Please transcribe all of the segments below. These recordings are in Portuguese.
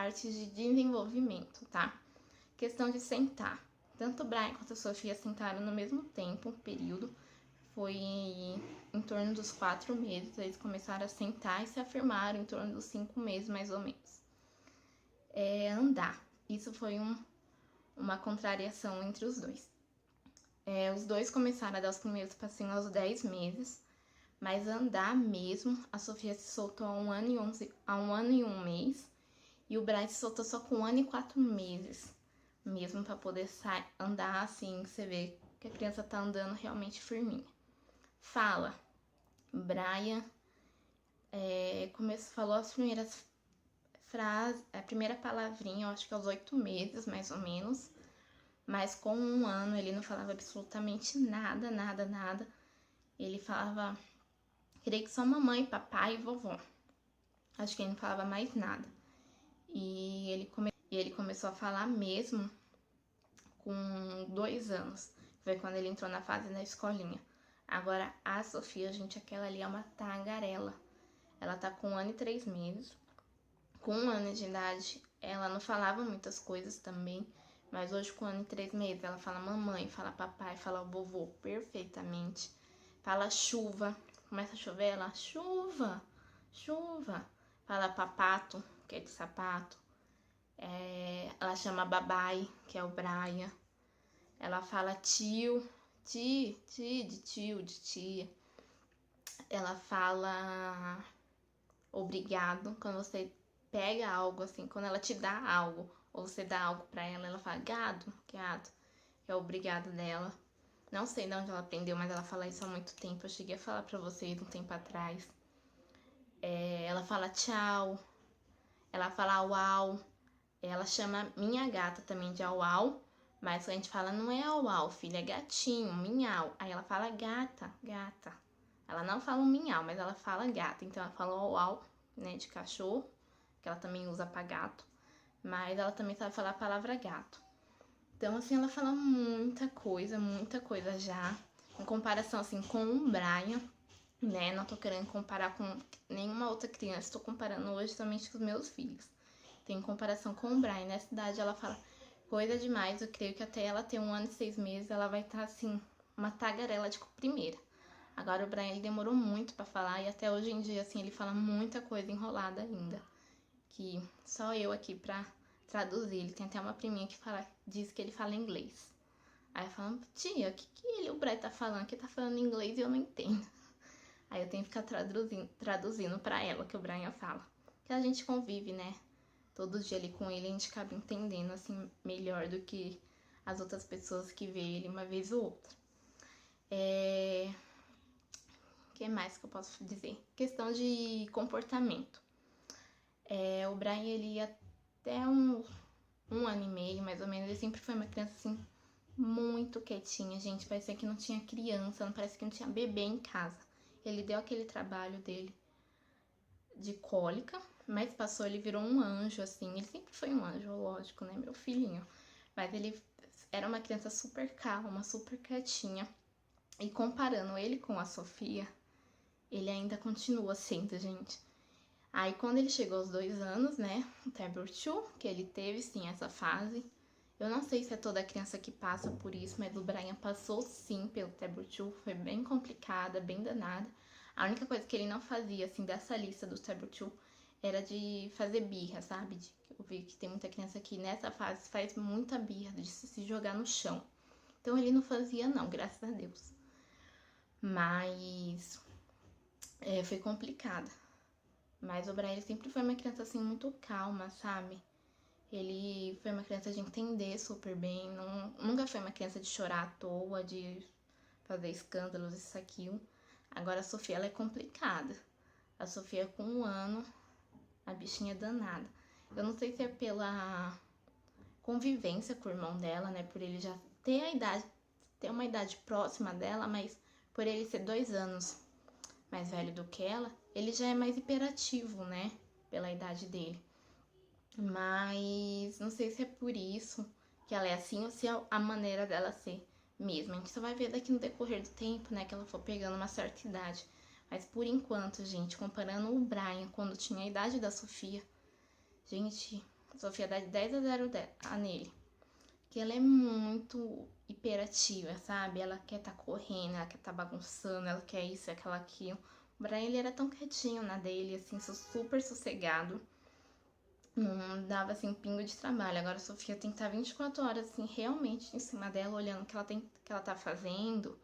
parte de desenvolvimento, tá? Questão de sentar. Tanto o Brian quanto a Sofia sentaram no mesmo tempo, período. Foi em torno dos 4 meses. Eles começaram a sentar e se afirmaram em torno dos 5 meses, mais ou menos. Andar. Isso foi uma contrariação entre os dois. Os dois começaram a dar os primeiros passinhos aos 10 meses. Mas andar mesmo, a Sofia se soltou há 1 ano e 1 mês. E o Brian se soltou só com 1 ano e 4 meses. Mesmo para poder andar assim, você vê que a criança tá andando realmente firminha. Fala. Brian falou as primeiras frases, a primeira palavrinha, eu acho que aos 8 meses, mais ou menos. Mas com 1 ano ele não falava absolutamente nada, nada, nada. Ele falava, creio que só mamãe, papai e vovó. Acho que ele não falava mais nada. E ele começou a falar mesmo com 2 anos. Foi quando ele entrou na fase da escolinha. Agora, a Sofia, gente, aquela ali é uma tagarela. Ela tá com 1 ano e 3 meses. Com 1 ano de idade, ela não falava muitas coisas também. Mas hoje, com 1 ano e 3 meses, ela fala mamãe, fala papai, fala vovô perfeitamente. Fala chuva. Começa a chover, ela chuva, chuva. Fala papato, que é de sapato. Ela chama babai, que é o Brian. Ela fala tio, de tio, de tia. Ela fala obrigado. Quando você pega algo assim, quando ela te dá algo, ou você dá algo pra ela, ela fala gado, que é o obrigado dela. Não sei de onde ela aprendeu, mas ela fala isso há muito tempo. Eu cheguei a falar pra vocês um tempo atrás. Ela fala tchau. Ela fala uau. Ela chama minha gata também de uau. Mas a gente fala, não é uau, filha, é gatinho, minhau. Aí ela fala gata, gata. Ela não fala um minhau, mas ela fala gata. Então ela fala uau, né, de cachorro, que ela também usa pra gato. Mas ela também sabe falar a palavra gato. Então, assim, ela fala muita coisa já. Em comparação, assim, com o Brian, né? Não tô querendo comparar com nenhuma outra criança. Tô comparando hoje somente com os meus filhos. Tem comparação com o Brian. Nessa idade, ela fala coisa demais. Eu creio que até ela ter 1 ano e 6 meses, ela vai estar, assim, uma tagarela de primeira. Agora, o Brian, ele demorou muito pra falar. E até hoje em dia, assim, ele fala muita coisa enrolada ainda. Que só eu aqui pra traduzir. Ele tem até uma priminha que diz que ele fala inglês. Aí eu falo, tia, o que o Brian tá falando? Que tá falando inglês e eu não entendo. Aí eu tenho que ficar traduzindo pra ela o que o Brian fala. Que a gente convive, né? Todo dia ali com ele, a gente acaba entendendo, assim, melhor do que as outras pessoas que vê ele uma vez ou outra. O que mais que eu posso dizer? Questão de comportamento. O Brian, ele ia até um ano e meio, mais ou menos, ele sempre foi uma criança, assim, muito quietinha, gente. Parecia que não tinha criança, não parece que não tinha bebê em casa. Ele deu aquele trabalho dele de cólica, mas passou, ele virou um anjo, assim. Ele sempre foi um anjo, lógico, né, meu filhinho. Mas ele era uma criança super calma, super quietinha. E comparando ele com a Sofia, ele ainda continua sendo, gente. Aí, quando ele chegou aos 2 anos, né, o Tabor 2, que ele teve, sim, essa fase. Eu não sei se é toda criança que passa por isso, mas o Brian passou, sim, pelo Tabor 2. Foi bem complicada, bem danada. A única coisa que ele não fazia, assim, dessa lista do Tabor 2 era de fazer birra, sabe? Eu vi que tem muita criança que nessa fase faz muita birra, de se jogar no chão. Então, ele não fazia, não, graças a Deus. Mas foi complicada. Mas o Brian sempre foi uma criança, assim, muito calma, sabe? Ele foi uma criança de entender super bem. Nunca foi uma criança de chorar à toa, de fazer escândalos, isso, aquilo. Agora, a Sofia, ela é complicada. A Sofia, com 1 ano, a bichinha é danada. Eu não sei se é pela convivência com o irmão dela, né? Por ele já ter uma idade próxima dela, mas por ele ser 2 anos mais velho do que ela, ele já é mais hiperativo, né? Pela idade dele. Mas não sei se é por isso que ela é assim ou se é a maneira dela ser mesmo. A gente só vai ver daqui no decorrer do tempo, né? Que ela for pegando uma certa idade. Mas por enquanto, gente, comparando o Brian quando tinha a idade da Sofia, gente, A Sofia dá de 10 a 0 nele. Que ela é muito hiperativa, sabe? Ela quer tá correndo, ela quer tá bagunçando, ela quer isso, aquela, aquilo. O Brian, ele era tão quietinho na dele, assim, super sossegado. Não dava, assim, um pingo de trabalho. Agora a Sofia tem que estar 24 horas, assim, realmente em cima dela, olhando o que ela tá fazendo.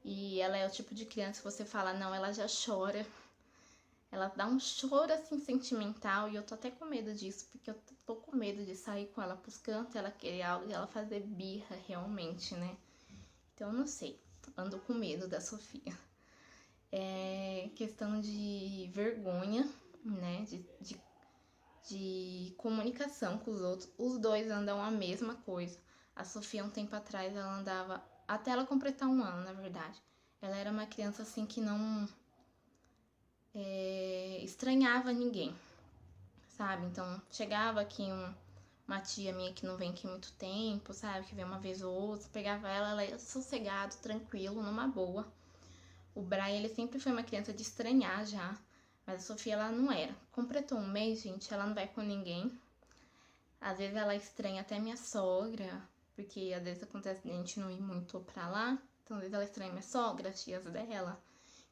E ela é o tipo de criança que você fala, não, ela já chora. Ela dá um choro, assim, sentimental. E eu tô até com medo disso, porque eu tô com medo de sair com ela pros cantos, ela querer algo e ela fazer birra realmente, né? Então, eu não sei. Ando com medo da Sofia. É questão de vergonha, né? De comunicação com os outros. Os dois andam a mesma coisa. A Sofia, um tempo atrás, ela andava... Até ela completar um ano, na verdade. Ela era uma criança, assim, que não estranhava ninguém, sabe? Então, chegava aqui uma tia minha que não vem aqui há muito tempo, sabe? Que vem uma vez ou outra, pegava ela ia sossegado, tranquilo, numa boa. O Brian, ele sempre foi uma criança de estranhar já, mas a Sofia, ela não era. Completou um mês, gente, ela não vai com ninguém. Às vezes ela estranha até minha sogra, porque às vezes acontece de a gente não ir muito pra lá. Então, às vezes ela estranha minha sogra, as tias dela.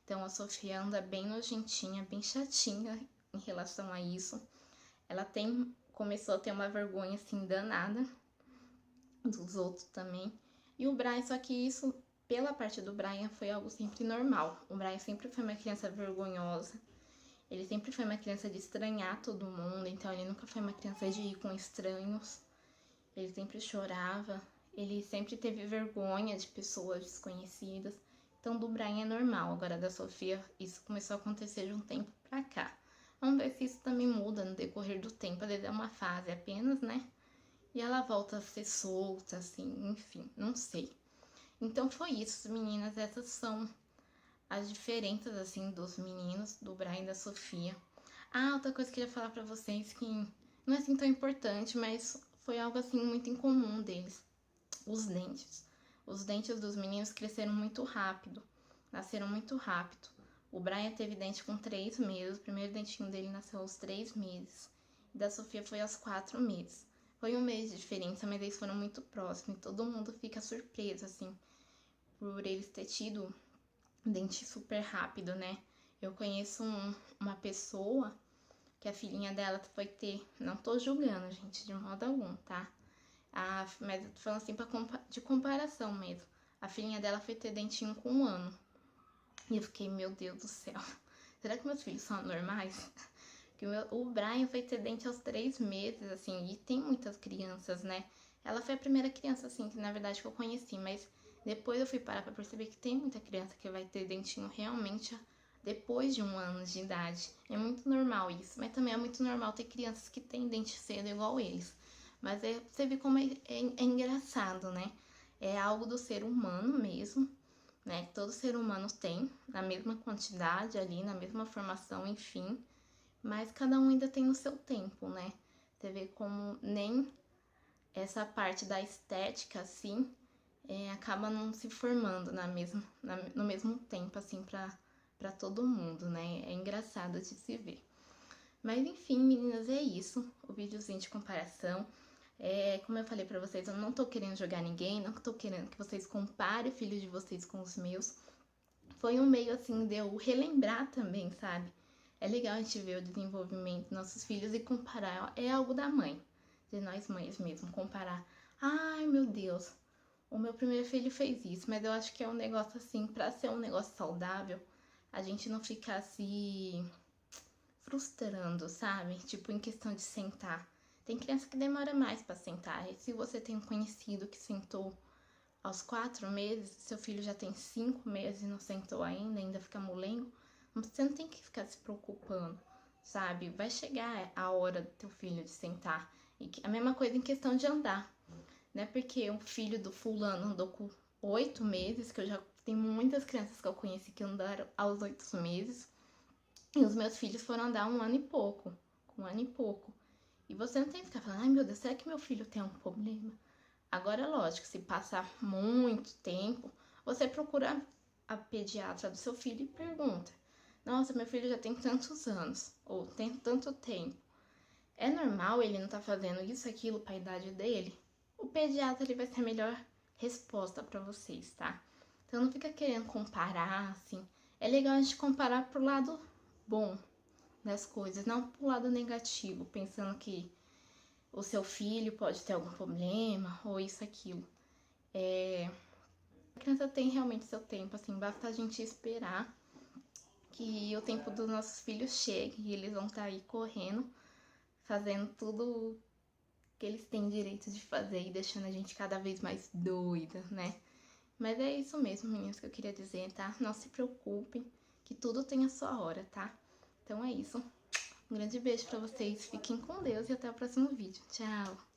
Então, a Sofia anda bem nojentinha, bem chatinha em relação a isso. Ela começou a ter uma vergonha, assim, danada dos outros também. E o Brian, só que isso, pela parte do Brian, foi algo sempre normal. O Brian sempre foi uma criança vergonhosa. Ele sempre foi uma criança de estranhar todo mundo, então ele nunca foi uma criança de ir com estranhos. Ele sempre chorava, ele sempre teve vergonha de pessoas desconhecidas. Então, do Brian é normal. Agora, da Sofia, isso começou a acontecer de um tempo pra cá. Vamos ver se isso também muda no decorrer do tempo. Às vezes é uma fase apenas, né? E ela volta a ser solta, assim, enfim, não sei. Então, foi isso, meninas. Essas são as diferenças, assim, dos meninos, do Brian e da Sofia. Ah, outra coisa que eu queria falar pra vocês que não é assim tão importante, mas foi algo, assim, muito incomum deles. Os dentes. Os dentes dos meninos cresceram muito rápido, nasceram muito rápido. O Brian teve dente com 3 meses, o primeiro dentinho dele nasceu aos 3 meses. E da Sofia foi aos 4 meses. Foi um mês de diferença, mas eles foram muito próximos. E todo mundo fica surpreso, assim, por eles ter tido dente super rápido, né? Eu conheço uma pessoa que a filhinha dela foi ter... Não tô julgando, gente, de modo algum, tá? Mas eu tô falando assim de comparação mesmo. A filhinha dela foi ter dentinho com 1 ano. E eu fiquei, meu Deus do céu. Será que meus filhos são anormais? Que o Brian foi ter dente aos 3 meses, assim. E tem muitas crianças, né? Ela foi a primeira criança, assim, que na verdade que eu conheci. Mas depois eu fui parar pra perceber que tem muita criança que vai ter dentinho realmente depois de 1 ano de idade. É muito normal isso. Mas também é muito normal ter crianças que têm dente cedo igual eles. Mas você vê como é engraçado, né? É algo do ser humano mesmo, né? Todo ser humano tem, na mesma quantidade ali, na mesma formação, enfim. Mas cada um ainda tem o seu tempo, né? Você vê como nem essa parte da estética, assim, acaba não se formando no mesmo tempo, assim, pra todo mundo, né? É engraçado de se ver. Mas enfim, meninas, é isso. O videozinho de comparação. Como eu falei pra vocês, eu não tô querendo jogar ninguém, não tô querendo que vocês comparem o filho de vocês com os meus. Foi um meio, assim, de eu relembrar também, sabe? É legal a gente ver o desenvolvimento dos nossos filhos e comparar. É algo da mãe, de nós mães mesmo, comparar. Ai, meu Deus, o meu primeiro filho fez isso, mas eu acho que é um negócio, assim, pra ser um negócio saudável, a gente não ficar se frustrando, sabe? Tipo, em questão de sentar. Tem criança que demora mais pra sentar. E se você tem um conhecido que sentou aos 4 meses, seu filho já tem 5 meses e não sentou ainda fica molengo, você não tem que ficar se preocupando, sabe? Vai chegar a hora do teu filho de sentar. E a mesma coisa em questão de andar, né? Porque o filho do fulano andou com 8 meses, que eu já tenho muitas crianças que eu conheci que andaram aos 8 meses. E os meus filhos foram andar 1 ano e pouco, com 1 ano e pouco. E você não tem que ficar falando, ai meu Deus, será que meu filho tem um problema? Agora, lógico, se passar muito tempo, você procura a pediatra do seu filho e pergunta, nossa, meu filho já tem tantos anos, ou tem tanto tempo. é normal ele não tá fazendo isso, aquilo pra idade dele? O pediatra ele vai ser a melhor resposta pra vocês, tá? Então não fica querendo comparar, assim. É legal a gente comparar pro lado bom das coisas, não pro lado negativo, pensando que o seu filho pode ter algum problema ou isso, aquilo. A criança tem realmente seu tempo, assim, basta a gente esperar que o tempo dos nossos filhos chegue e eles vão estar aí correndo, fazendo tudo que eles têm direito de fazer e deixando a gente cada vez mais doida, né? Mas é isso mesmo, meninas, que eu queria dizer, tá? Não se preocupem, que tudo tem a sua hora, tá? Então é isso. Um grande beijo pra vocês, fiquem com Deus e até o próximo vídeo. Tchau!